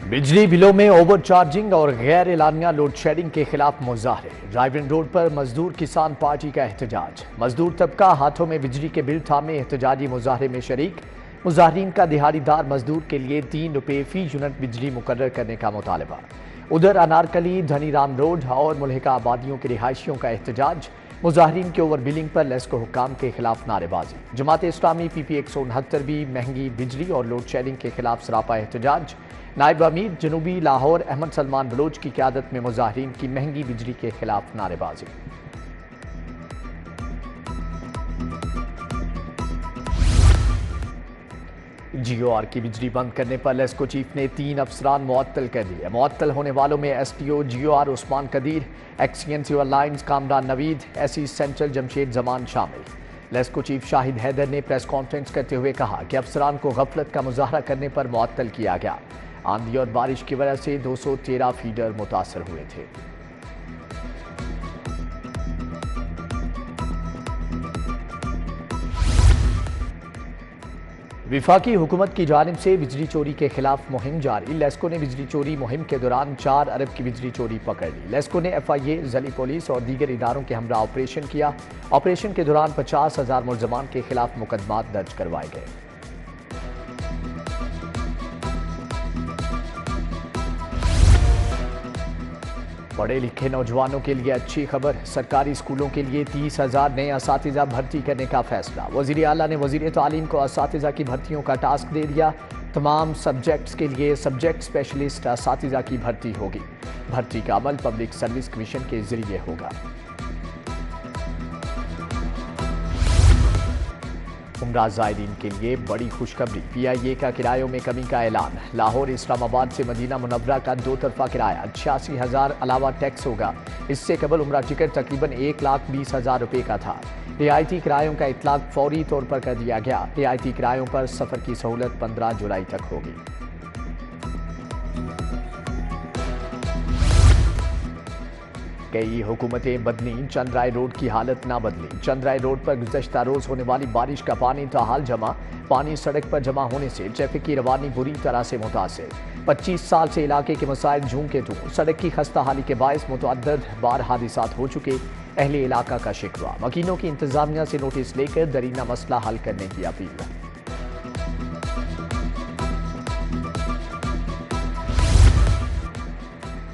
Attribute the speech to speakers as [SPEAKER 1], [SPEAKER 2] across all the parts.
[SPEAKER 1] बिजली बिलों में ओवर चार्जिंग और गैर एलानिया लोड शेडिंग के खिलाफ मुजाहरे। ड्राइविंग रोड पर मजदूर किसान पार्टी का एहतजाज। मजदूर तबका हाथों में बिजली के बिल थामे एहतजाजी मुजाहरे में शरीक। मुजाहरीन का दिहाड़ीदार मजदूर के लिए 3 रुपये फी यूनिट बिजली मुकर्रर करने का मुतालबा। उधर अनारकली, धनीराम रोड और मुल्हिका आबादियों के रिहायशियों का एहतजाज। मुजाहरीन के ओवर बिलिंग पर लेस्को हुक्काम के खिलाफ नारेबाजी। जमात इस्लामी PP 169 भी महंगी बिजली और लोड शेडिंग के खिलाफ सरापा एहतजाज। नायब अमीर जनूबी लाहौर अहमद सलमान बलोच की क़यादत में मुजाहरीन की महंगी बिजली के खिलाफ नारेबाजी। GOR की बिजली बंद करने पर लेस्को चीफ ने 3 अफसरान मुअत्तल कर दिए। मुअत्तल होने वालों में STO GOR Usman Qadir, XCNC lines Kamran Naveed, SE central Jamshed Zaman शामिल। लेस्को चीफ शाहिद हैदर ने प्रेस कॉन्फ्रेंस करते हुए कहा कि अफसरान को गफलत का मुजाहरा करने पर मुअत्तल किया गया। आंधी और बारिश की वजह से 213 फीडर मुतासर हुए थे। विफाकी हुकूमत की जानिब से बिजली चोरी के खिलाफ मुहिम जारी। लेस्को ने बिजली चोरी मुहिम के दौरान 4 अरब की बिजली चोरी पकड़ ली। लेस्को ने FIA, ज़ली पुलिस और दीगर इदारों के हमरा ऑपरेशन किया। ऑपरेशन के दौरान 50,000 मुलजमान के खिलाफ मुकदमात दर्ज करवाए गए। पढ़े लिखे नौजवानों के लिए अच्छी खबर। सरकारी स्कूलों के लिए 30,000 नए असातिज़ा भर्ती करने का फैसला। वज़ीर आला ने वज़ीर तालीम को असातिज़ा की भर्तियों का टास्क दे दिया। तमाम सब्जेक्ट्स के लिए सब्जेक्ट स्पेशलिस्ट असातिज़ा की भर्ती होगी। भर्ती का अमल पब्लिक सर्विस कमीशन के जरिए होगा। उम्रा ज़ायरीन के लिए बड़ी खुशखबरी। PIA का किरायों में कमी का ऐलान। लाहौर इस्लामाबाद से मदीना मुनव्वरा का 2 तरफा किराया 86,000 अलावा टैक्स होगा। इससे कबल उम्रा टिकट तकरीबन 1,20,000 रुपये का था। रियायती किरायों का इतलाक फौरी तौर पर कर दिया गया। रियायती किरायों पर सफ़र की सहूलत 15 जुलाई तक होगी। कई हुकूमतें बदली, चंद्राय रोड की हालत ना बदली। चंद्राय रोड पर गुज़श्ता रोज होने वाली बारिश का पानी ताहाल जमा। पानी सड़क पर जमा होने से ट्रैफिक की रवानी बुरी तरह से मुतासिर। 25 साल से इलाके के मसाइल झूम के तू। सड़क की खस्ता हाली के बायस मुतअद्दिद बार हादिसात हो चुके। अहले इलाका का शिकवा। मकीनों की इंतजामिया से नोटिस लेकर दरीना मसला हल करने की appeal.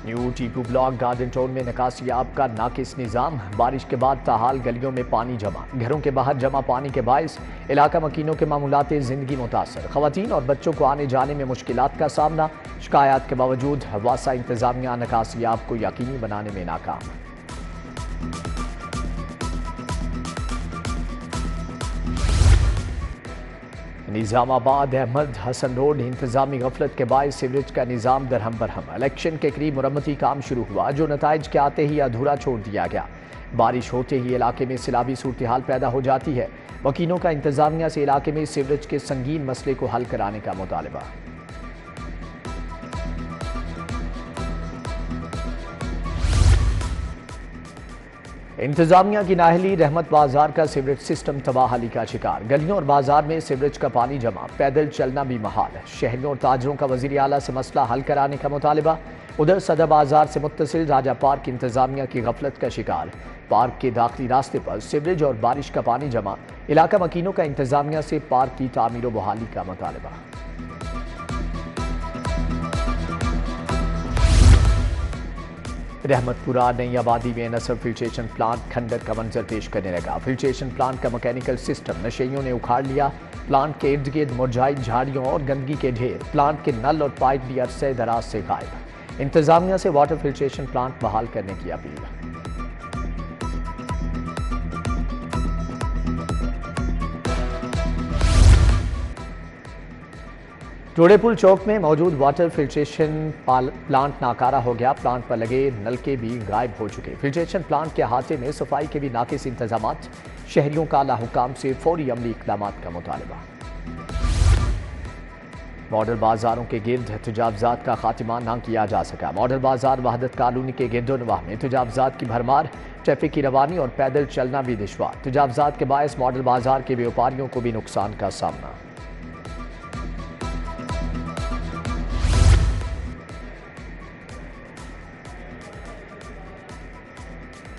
[SPEAKER 1] New Tipu block garden town में निकासियाब का नाकिस निज़ाम। बारिश के बाद ताहाल गलियों में पानी जमा। घरों के बाहर जमा पानी के बायस इलाका मकीनों के मामूलात ज़िंदगी मुतासर। ख़वातीन और बच्चों को आने जाने में मुश्किलात का सामना। शिकायत के बावजूद वासा इंतजामिया निकासियाब को यकीनी बनाने में नाकाम। निजामाबाद अहमद हसन रोड इंतजामी गफलत के बायस सीवरेज का निज़ाम दरहम बरहम। इलेक्शन के करीब मुरम्मती काम शुरू हुआ, जो नताइज के आते ही अधूरा छोड़ दिया गया। बारिश होते ही इलाके में सैलाबी सूरत हाल पैदा हो जाती है। वकीलों का इंतजामिया से इलाके में सीवरेज के संगीन मसले को हल कराने का मुतालबा। इंतजामिया की नाहली, रहमत बाजार का सीवरेज सिस्टम तबाहली का शिकार। गलियों और बाजार में सीवरेज का पानी जमा, पैदल चलना भी महाल। शहरियों और ताजरों का वज़ीर आला से मसला हल कराने का मुतालबा। उधर सदर बाजार से मुत्तसिल राजा पार्क इंतजामिया की गफलत का शिकार। पार्क के दाखिली रास्ते पर सीवरेज और बारिश का पानी जमा। इलाका मकीनों का इंतजामिया से पार्क की तामीर व बहाली का मुतालबा। रहमतपुरा नई आबादी में नसर फिल्ट्रेशन प्लांट खंडर का मंजर पेश करने लगा। फिल्ट्रेशन प्लांट का मैकेनिकल सिस्टम नशेइयों ने उखाड़ लिया। प्लांट के इर्द गिर्द मुरझाई झाड़ियों और गंदगी के ढेर। प्लांट के नल और पाइप भी अरसे दराज से गायब। इंतजामिया से वाटर फिल्ट्रेशन प्लांट बहाल करने की अपील। टोड़ेपुल चौक में मौजूद वाटर फिल्ट्रेशन प्लांट नाकारा हो गया। प्लांट पर लगे नलके भी गायब हो चुके। फिल्ट्रेशन प्लांट के अहाते में सफाई के भी नाकिस इंतजामात। शहरियों का आला हुकाम से फौरी अमली इक़दामात का मुतालबा। मॉडल बाजारों के गिर्द तजावुज़ात का खात्मा ना किया जा सका। मॉडल बाजार वहदत कॉलोनी के गिरदोनवाह में तजावुज़ात की भरमार। ट्रैफिक की रवानी और पैदल चलना भी दुश्वार। तजावुज़ात के बायस मॉडल बाजार के व्यापारियों को भी नुकसान का सामना।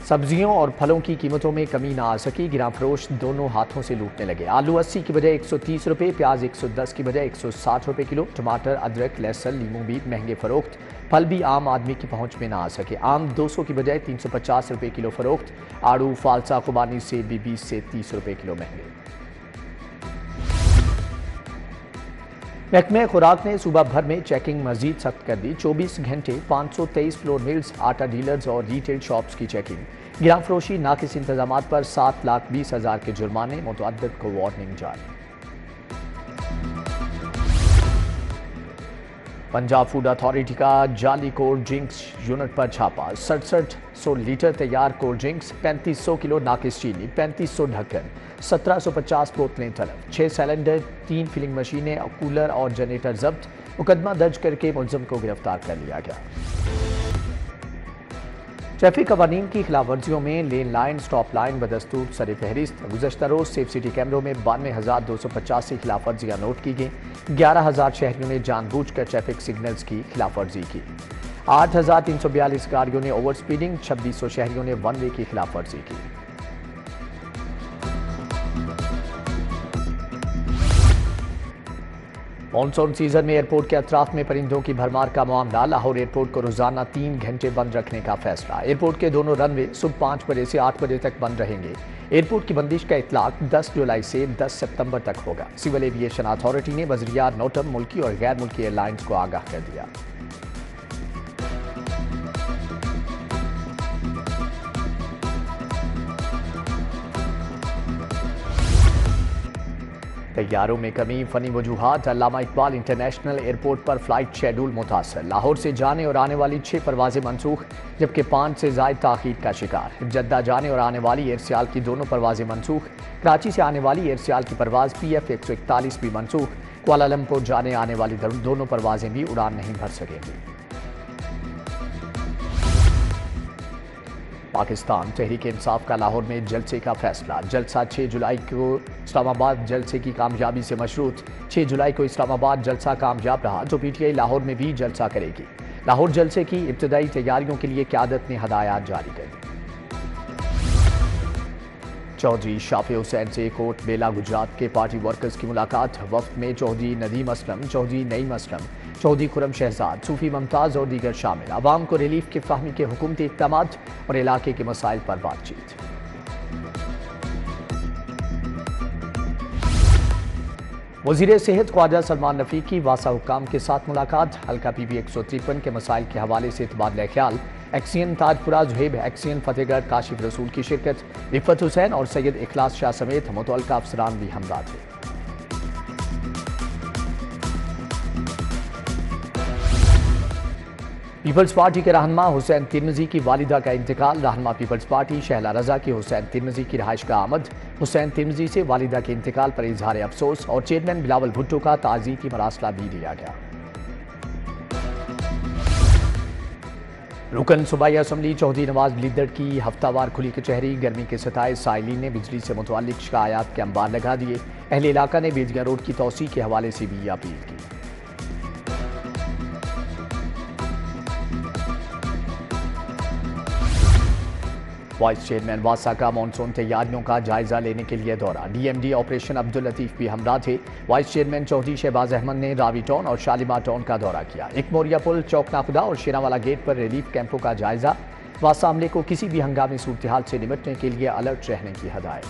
[SPEAKER 1] سبزیوں اور پھلوں کی قیمتوں میں کمی نہ آ سکی، گراں فروش دونوں ہاتھوں سے لوٹنے لگے۔ آلو 80 کی بجائے 130 روپے، پیاز 110 کی بجائے 160 روپے کلو، ٹماٹر، ادرک، لہسن، لیموں بھی مہنگے فروخت۔ پھل بھی عام آدمی کی پہنچ میں نہ آ سکے، آم 200 کی بجائے 350 روپے کلو فروخت، آڑو، فالسا، خوبانی سیب بھی 20 سے 30 روپے کلو مہنگے۔ محکمہ خوراک نے صوبہ بھر میں چیکنگ مزید سخت کر دی، 24 گھنٹے 523 فلور ملز، آٹا ڈیلرز اور ریٹیل شاپس کی چیکنگ۔ گراں فروشی ناقص انتظامات پر 7,20,000 کے جرمانے، متعدد کو وارننگ جاری۔ پنجاب فوڈ اتھارٹی کا جعلی کولڈ ڈرنکس یونٹ پر چھاپا، 6700 لیٹر تیار کولڈ ڈرنکس، 3500 کلو ناقص چینی، 3500 ڈھکن، 1750 بوتلیں طلب، 6 سلنڈر، 3 فلنگ مشینیں، کولر اور جنریٹر ضبط۔ مقدمہ درج کر کے ملزم کو گرفتار کر لیا گیا۔ ٹریفک قوانین کی خلاف ورزیوں میں لین لائن، سٹاپ لائن بدستور سر فہرست۔ گزشتہ روز سیف سٹی کیمروں میں 92,285 خلاف ورزیاں نوٹ کی گئیں، 11,000 شہریوں نے جان بوجھ کر ٹریفک سگنلز کی خلاف ورزی کی، 8,342 گاڑیوں نے اوور سپیڈنگ، 2600 شہریوں نے ون وے کی خلاف ورزی کی۔ مانسون سیزن میں ایئرپورٹ کے اطراف میں پرندوں کی بھرمار کا معاملہ، لاہور ایئرپورٹ کو روزانہ 3 گھنٹے بند رکھنے کا فیصلہ۔ ایئرپورٹ کے دونوں رن وے صبح 5 بجے سے 8 بجے تک بند رہیں گے۔ ایئرپورٹ کی بندش کا اطلاق 10 جولائی سے 10 ستمبر تک ہوگا۔ سول ایویشن اتھارٹی نے وزیران نوٹم ملکی اور غیر ملکی ایئر لائنز کو آگاہ کر دیا۔ طیاروں میں کمی، فنی وجوہات، علامہ اقبال انٹرنیشنل ایئرپورٹ پر فلائٹ شیڈول متاثر، لاہور سے جانے اور آنے والی 6 پروازیں منسوخ جبکہ 5 سے زائد تاخیر کا شکار۔ جدہ جانے اور آنے والی ایئر سیال کی دونوں پروازیں منسوخ، کراچی سے آنے والی ایئر سیال کی پرواز PF 141 بھی منسوخ، کوالالمپور جانے آنے والی دونوں پروازیں بھی اڑان نہیں بھر سکیں گی۔ پاکستان تحریک انصاف کا لاہور میں جلسے کا فیصلہ، جلسہ 6 جولائی کو اسلام آباد جلسے کی کامیابی سے مشروط۔ 6 جولائی کو اسلام آباد جلسہ کامیاب رہا تو PTI لاہور میں بھی جلسہ کرے گی۔ لاہور جلسے کی ابتدائی تیاریوں کے لیے قیادت نے ہدایات جاری کر دی۔ چودھری شافی حسین سے کوٹ بیلا گجرات کے پارٹی ورکرز کی ملاقات، وفد میں چودھری ندیم اسلم، چودھری نعیم اسلم، چودھری خرم شہزاد، صوفی ممتاز اور دیگر شامل۔ عوام کو ریلیف کی فراہمی کے حکومتی اقدامات اور علاقے کے مسائل پر بات چیت۔ وزیر صحت خواجہ سلمان رفیقی واسا حکام کے ساتھ ملاقات، حلقہ PB 153 کے مسائل کے حوالے سے تبادلہ خیال۔ ایکسین تاج پورہ زہیب، ایکسین فتح گڑھ کاشف رسول کی شرکت، رفت حسین اور سید اخلاص شاہ سمیت متعلقہ افسران بھی ہمراہ تھے۔ پیپلز پارٹی کے رہنما حسین ترمذی کی والدہ کا انتقال، رہنما پیپلز پارٹی شہلا رضا کی حسین ترمذی کی رہائش گاہ آمد، حسین ترمذی سے والدہ کے انتقال پر اظہار افسوس اور چیئرمین بلاول بھٹو کا تعزیتی مراسلہ بھی لیا گیا۔ رکن صوبائی اسمبلی چودھری نواز لیدڑ کی ہفتہ وار کھلی کچہری، گرمی کے ستائے سائلین نے بجلی سے متعلق شکایات کے انبار لگا دیے، اہل علاقہ نے بیدیاں روڈ کی توسیع کے حوالے سے بھی اپیل کی۔ وائس چیئرمین واسا کا مانسون تیاریوں کا جائزہ لینے کے لیے دورہ، DMD آپریشن عبداللطیف بھی ہمراہ تھے۔ وائس چیئرمین چودھری شہباز احمد نے راوی ٹاؤن اور شالیمار ٹاؤن کا دورہ کیا، اکموریا پل، چوک ناخدا اور شیراوالا گیٹ پر ریلیف کیمپوں کا جائزہ، واسا عملے کو کسی بھی ہنگامی صورتحال سے نمٹنے کے لیے الرٹ رہنے کی ہدایت۔